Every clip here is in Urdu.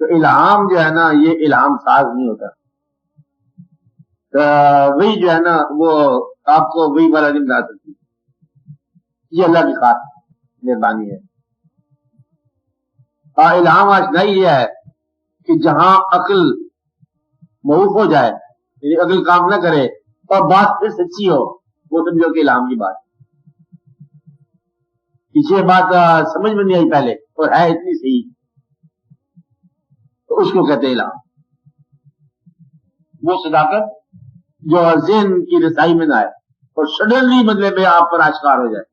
تو الہام جو ہے نا یہ الہام ساز نہیں ہوتا، وہی جو ہے نا وہ آپ کو وہی والا نہیں بتا سکتی، یہ اللہ کی خاص مہربانی ہے۔ الہام آشنائی یہ ہے کہ جہاں عقل موقوف ہو جائے، یعنی عقل کام نہ کرے اور بات پھر سچی ہو، وہ سمجھو کہ الہام کی بات، پیچھے بات سمجھ میں نہیں آئی پہلے اور ہے اتنی صحیح، تو اس کو کہتے ہیں الہام۔ وہ صداقت جو ذہن کی رسائی میں نہ آئے اور سڈنلی بدلے میں آپ پر آشکار ہو جائے،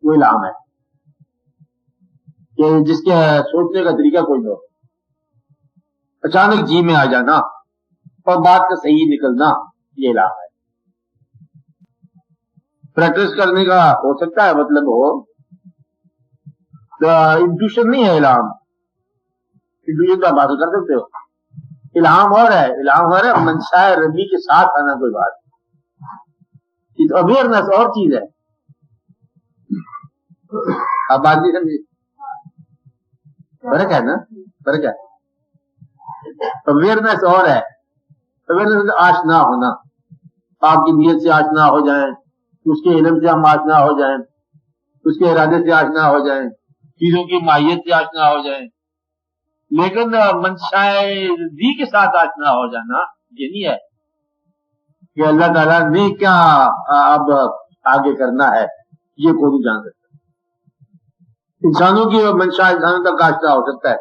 وہ الہام ہے، کہ جس کے سوچنے کا طریقہ کوئی نہ ہو، اچانک جی میں آ جانا اور بات کا صحیح نکلنا، یہ الہام ہے۔ پریکٹس کرنے کا ہو سکتا ہے مطلب ہو، انٹیوشن نہیں ہے الہام، انٹیوشن تو آپ حاصل کر سکتے ہو، الہام اور ہے، الہام اور ہے منشاء ربی کے ساتھ آنا کوئی بات، اویئرنیس اور چیز ہے، آپ بات نہیں سمجھے، فرق ہے نا، فرق ہے، اویئرنیس اور ہے، اویئرنیس آشنا ہونا، آپ کی نیت سے آشنا ہو جائیں، اس کے علم سے ہم آشنا ہو جائیں، اس کے ارادے سے آشنا ہو جائیں، چیزوں کی ماہیت سے آشنا ہو جائیں، لیکن منشاء دی کے ساتھ آشنا ہو جانا یہ نہیں ہے کہ اللہ تعالیٰ نے کیا اب آگے کرنا ہے، یہ کوئی نہیں جان سکتا۔ انسانوں کی منشاء انسانوں تک آشنا ہو سکتا ہے،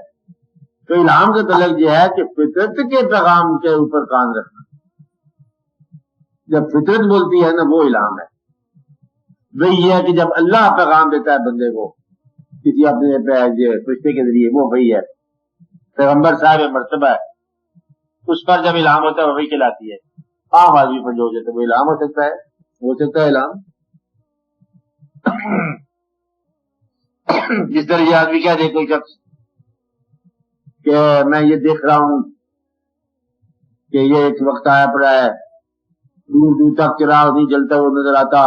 تو الہام کا تعلق یہ ہے کہ فطرت کے پیغام کے اوپر کان رکھنا، جب فطرت بولتی ہے نا وہ الہام ہے۔ وہی یہ ہے کہ جب اللہ پیغام دیتا ہے بندے کو کسی اپنے فرشتے کے ذریعے، وہ وہی ہے، پیغمبر صاحب مرتبہ ہے، اس پر جب الہام ہوتا ہے وہی کہلاتی ہے۔ عام آدمی پر جو ہوتا ہے وہ الہام ہو سکتا ہے الہام، جس طرح یہ آدمی کیا دے کوئی شخص کہ میں یہ دیکھ رہا ہوں کہ یہ ایک وقت آیا پڑا ہے، دور دور تک چراغ نہیں جلتا وہ نظر آتا،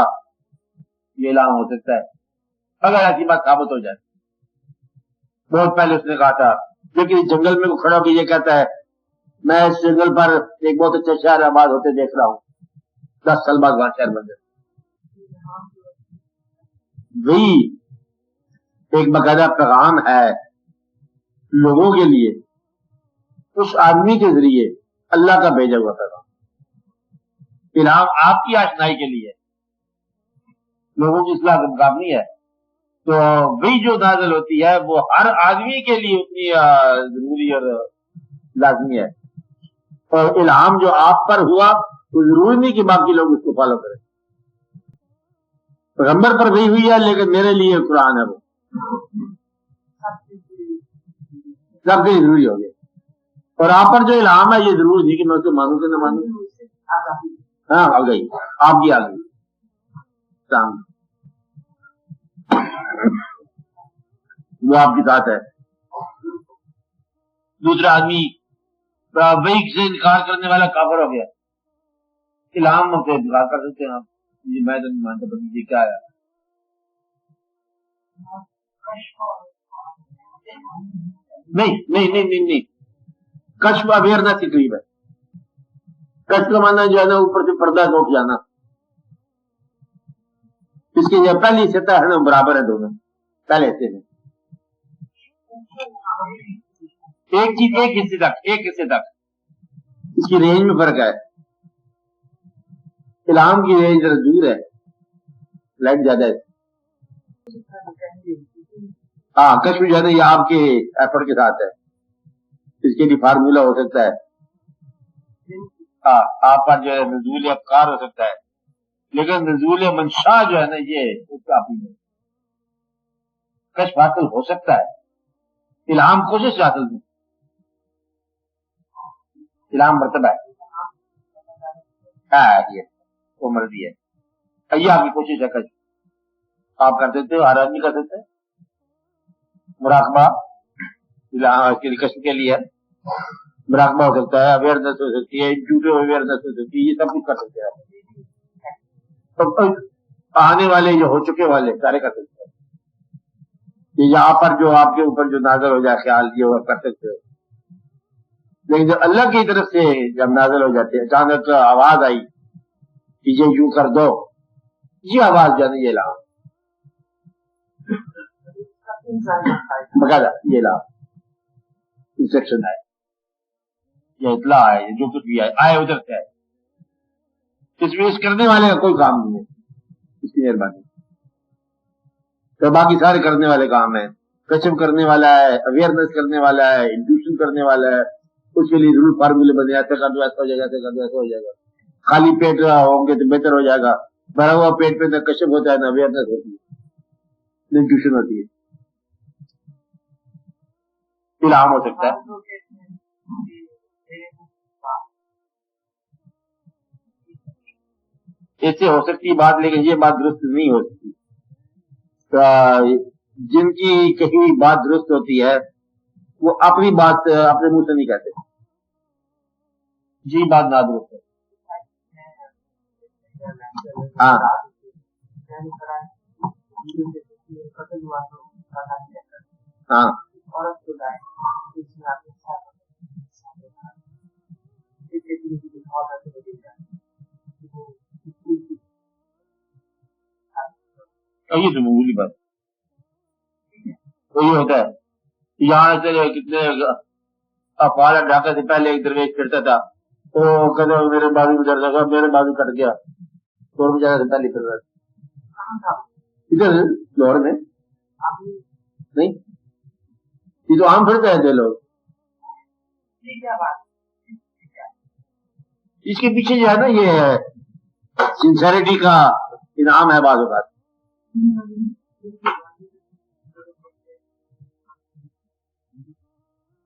یہ الہام ہو سکتا ہے اگر ایسی بات ثابت ہو جائے۔ بہت پہلے اس نے کہا تھا، لیکن اس جنگل میں کھڑا ہو کے یہ کہتا ہے میں اس جنگل پر ایک بہت اچھا شہر آباد ہوتے دیکھ رہا ہوں، 10 سال بعد وہاں شہر بن جائے، وہی ایک باقاعدہ پیغام ہے لوگوں کے لیے، اس آدمی کے ذریعے اللہ کا بھیجا ہوا پیغام، الہام آپ کی آشنائی کے لیے، لوگوں کی اصلاح کا کام نہیں ہے۔ تو وہی جو نازل ہوتی ہے وہ ہر آدمی کے لیے اتنی ضروری اور لازمی ہے، اور الہام جو آپ پر ہوا تو ضروری نہیں کہ باقی لوگ اس کو فالو کریں، پیغمبر پر وہی ہوئی ہے لیکن میرے لیے قرآن ہے، وہ سب کے لیے ضروری ہو گیا، اور آپ پر جو الہام ہے یہ ضروری نہیں کہ میں اسے مانوں کہ نہ مانوں، ہاں آ گئی آپ کی، آ گئی سامنے، وہ آپ کے ساتھ ہے۔ دوسرا آدمی وہی سے انکار کرنے والا کافر ہو گیا، الہام سے انکار کر سکتے ہیں آپ، میں تو نہیں مانتا، بس یہ کیا ہے، نہیں کشف اویئرنیس کے قریب ہے، کشف کا معنی جو ہے نا اوپر سے پردہ اٹھ جانا، اس کی جو پہلی سطح ہے نا برابر ہے دونوں، پہلے حصے میں ایک چیز ایک حصے تک اس کی رینج میں فرق ہے، الہام کی رینج ذرا دور ہے، لائٹ زیادہ ہے، ہاں کشف جو ہے نا یہ آپ کے ایفرٹ کے ساتھ ہے، اس کے لیے فارمولا ہو سکتا ہے، ہاں آپ پر جو ہے نزول افکار ہو سکتا ہے، لیکن نزول منشا جو ہے نا یہ اس کا نہیں، کشف حاصل ہو سکتا ہے، الہام کوشش حاصل نہیں، الہام مرتبہ ہے، وہ مرضی ہے، یہ آپ کی کوشش ہے، کشف آپ کر سکتے ہو، ہر آدمی کر سکتے ہیں، مراقبہ کشف کے لیے مراقبہ ہو سکتا ہے، اویئرنیس ہو سکتی ہے، انٹیوٹیو اویئرنیس ہو سکتی ہے، یہ سب کچھ کر سکتے ہیں آپ، آنے والے جو ہو چکے والے سارے کر سکتے ہیں، یہ یہاں پر جو آپ کے اوپر جو نازل ہو جائے خیال یہ وہ کر سکتے ہو، لیکن جب اللہ کی طرف سے جب نازل ہو جاتے ہیں، اچانک آواز آئی کہ یہ یوں کر دو، یہ آواز جو ہے یہ لا بغیر یہ لا انسٹرکشن ہے، یہ اطلاع ہے، یہ جو کچھ بھی آئے ادھر سے آئے، اس میں اس کرنے والے کا کوئی کام نہیں ہے، اس کی مہربانی تو باقی سارے کرنے والے کام ہیں، کشف کرنے والا ہے، اویئرنیس کرنے والا ہے، انٹیوشن کرنے والا ہے، اس کے لیے ضرور فارمولے بنے، ایسے کر دو ایسا ہو جائے گا، ایسے کر دو ایسا ہو جائے گا، خالی پیٹ ہوں گے تو بہتر ہو جائے گا، بھرا ہوا پیٹ پہ نہ کشف ہوتا ہے نہ اویئرنیس ہوتی ہے نہ انٹیوشن ہوتی ہے، الہام ہو سکتا ہے۔ اس سے ہو سکتی بات، لیکن یہ بات درست نہیں ہو سکتی۔ جن کی کہیں بات درست ہوتی ہے وہ اپنی بات اپنے منہ سے نہیں کہتے، جی بات نہ درست ہے۔ ہاں ہاں یہ تو معمولی بات وہی ہوتا ہے۔ یہاں سے کتنے افعال ڈھاکہ سے پہلے ایک درویش پھرتا تھا، وہ کہتے میرے بازو میں درد ہوگا، میرے بازو کٹ گیا، تو جگہ سے پہلے پھر رہا ادھر لاہور میں نہیں، یہ تو عام پھرتے ہیں جو لوگ، اس کے پیچھے جو ہے نا یہ سنسیریٹی کا انعام ہے بعض اوقات۔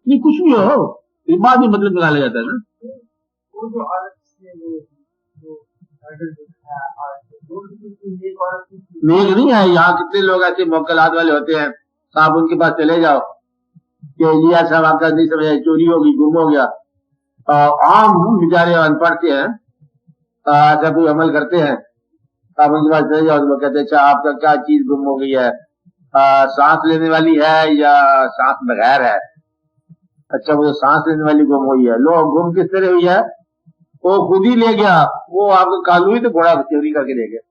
نہیں کچھ بھی ہو اس بات میں مطلب نکالا جاتا ہے نا، نیک نہیں ہے۔ یہاں کتنے لوگ ایسے موکلات والے ہوتے ہیں، آپ ان کے پاس چلے جاؤ کہ جی ایسا واقعہ نہیں سمجھا، چوری ہوگی، گم ہو گیا، عام بیچارے ان پڑھ کے ہیں، ایسا کوئی عمل کرتے ہیں، آپ ان کے پاس چلے جاؤ، وہ کہتے ہیں اچھا آپ کا کیا چیز گم ہو گئی ہے، سانس لینے والی ہے یا سانس بغیر ہے؟ اچھا وہ سانس لینے والی گم ہوئی ہے، لو گم کس طرح ہوئی ہے؟ وہ خود ہی لے گیا، وہ آپ کا کالو ہی تو گھوڑا چوری کر کے لے گیا،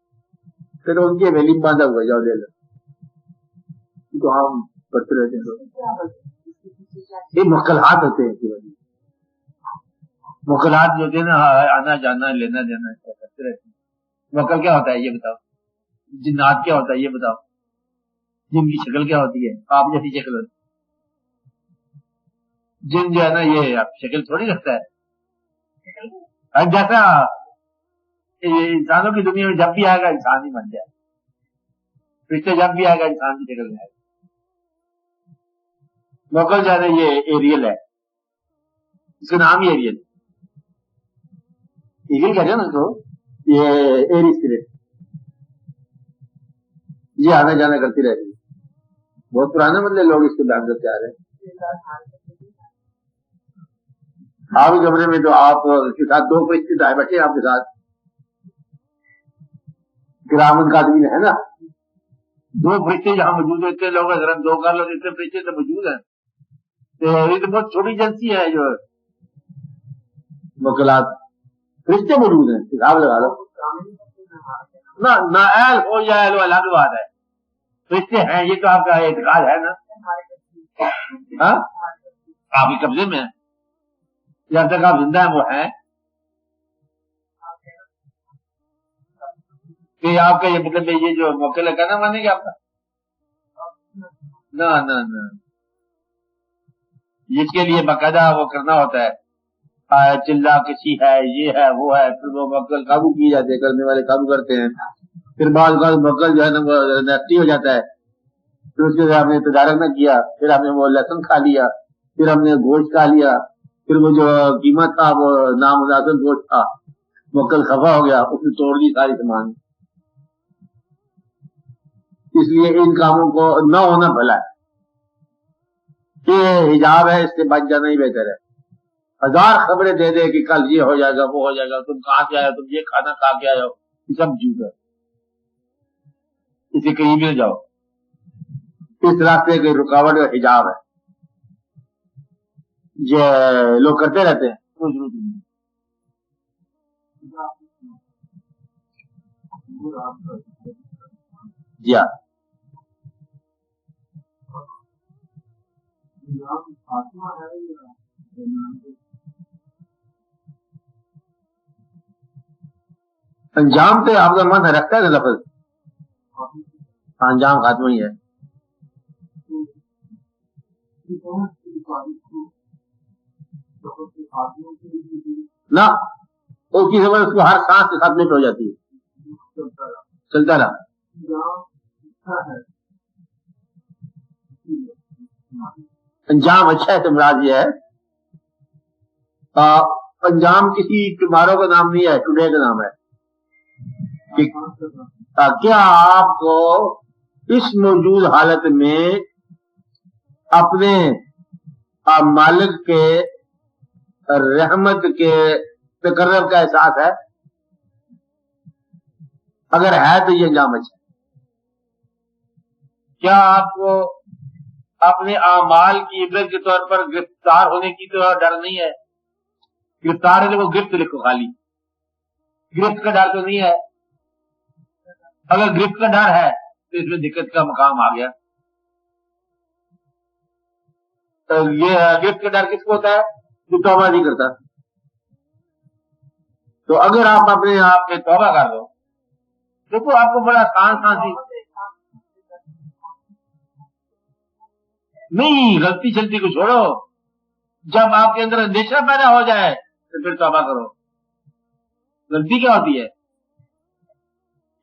پھر ان کی حویلی میں باندھا ہوا، جاؤ لے لو، تو ہم کرتے رہتے ہیں، یہ مکلحات ہوتے ہیں، مکلحات جو ہوتے ہیں نا، آنا جانا لینا دینا کرتے رہتے ہیں۔ مکل کیا ہوتا ہے یہ بتاؤ، جنات کیا ہوتا ہے یہ بتاؤ، جن کی شکل کیا ہوتی ہے؟ آپ جیسی شکل ہوتی ہے، جن جو ہے نا یہ شکل تھوڑی رکھتا ہے، جیسا انسانوں کی دنیا میں جب بھی آئے گا انسان ہی بن جائے، فرشتے جب بھی آئے گا انسان کی شکل میں آئے گا۔ مکل جو ہے نا یہ ایریل ہے، اس کا نام ہی ایریل، ایریل کہتے ہیں نا تو یہ ایری اسپرٹ، یہ آنا جانا کرتی رہتی ہے، بہت پرانے مطلب لوگ اس کو بیان کرتے آ رہے ہیں۔ آپ کمرے میں تو آپ کے ساتھ دو فرشتے آئے بیٹھے آپ کے ساتھ، گرامن کا آدمی ہے نا، دو فرشتے جہاں موجود ہیں، اتنے لوگ ذرا دو کر لو، اتنے فرشتے تو موجود ہیں، تو یہ تو بہت چھوٹی ایجنسی ہے جو مکلات، فرشتے موجود ہیں، حساب لگا لو نہ اہل ہو یا اہل الگ بات ہے، فرشتے ہیں، یہ تو آپ کا اعتقاد ہے نا، ہاں آپ کے قبضے میں ہے، جب تک آپ زندہ ہیں وہ ہیں، کہ آپ کا یہ مطلب یہ جو موکل ہے کہنا مانے گا آپ کا؟ نہ نہ نہ، جس کے لیے باقاعدہ وہ کرنا ہوتا ہے، چلا کسی ہے، یہ ہے وہ ہے، پھر وہ موکل قابو کیے جاتے ہیں، کرنے والے قابو کرتے ہیں، پھر بعض موکل جو ہے نا وہ نیکٹی ہو جاتا ہے، پھر اس کے آپ نے تجارت نہ کیا، پھر آپ نے وہ لہسن کھا لیا، پھر ہم نے گوشت کھا لیا، پھر وہ جو قیمت تھا وہ نامناسب گوشت تھا، موکل خفا ہو گیا، اس نے توڑ دی ساری سامان، اس لیے ان کاموں کو نہ ہونا بھلا ہے، یہ حجاب ہے، اس سے بچ جانا ہی بہتر ہے۔ ہزار خبریں دے دے کہ کل یہ ہو جائے گا وہ ہو جائے گا، تم کہاں سے آئے ہو، تم یہ کھانا کھا کے آئے ہو، یہ سب جھوٹ ہے، اسے قریب نہ جاؤ، اس راستے کی رکاوٹ اور حجاب ہے، لوگ کرتے رہتے ہیں، کوئی ضرورت نہیں۔ جی ہاں، انجام پہ آپ کا من رکھتا ہے لفظ، انجام خاتمہ ہی ہے۔ نہ اس کی سمجھ اس کو ہر سانس کے ساتھ مٹ ہو جاتی ہے، چلتا رہا۔ انجام اچھا ہے تو مراد یہ ہے، انجام کسی ٹمارو کا نام نہیں ہے، ٹوڈے کا نام ہے۔ کیا آپ کو اس موجود حالت میں اپنے مالک کے رحمت کے تقرب کا احساس ہے؟ اگر ہے تو یہ انجام اچھا ہے۔ کیا آپ کو اپنے اعمال کی عبرت کے طور پر گرفتار ہونے کی تو ڈر نہیں ہے؟ گرفتار ہے تو گرفت لکھو، خالی گرفت کا ڈر تو نہیں ہے۔ اگر گرفت کا ڈر ہے تو اس میں دقت کا مقام آ گیا۔ تو یہ گرفت کا ڈر کس کو ہوتا ہے؟ جو توبہ نہیں کرتا۔ تو اگر آپ اپنے آپ کے توبہ کر دو، دیکھو آپ کو بڑا آسان نہیں، غلطی چلتی کو چھوڑو، جب آپ کے اندر اندیشہ پیدا ہو جائے تو پھر توبہ کرو۔ غلطی کیا ہوتی ہے؟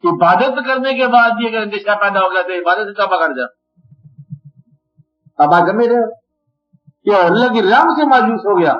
عبادت کرنے کے بعد بھی اگر اندیشہ پیدا ہو گیا تو عبادت سے توبہ کر جا۔ اب آج میرے کہ اللہ کی رحمت سے مایوس ہو گیا،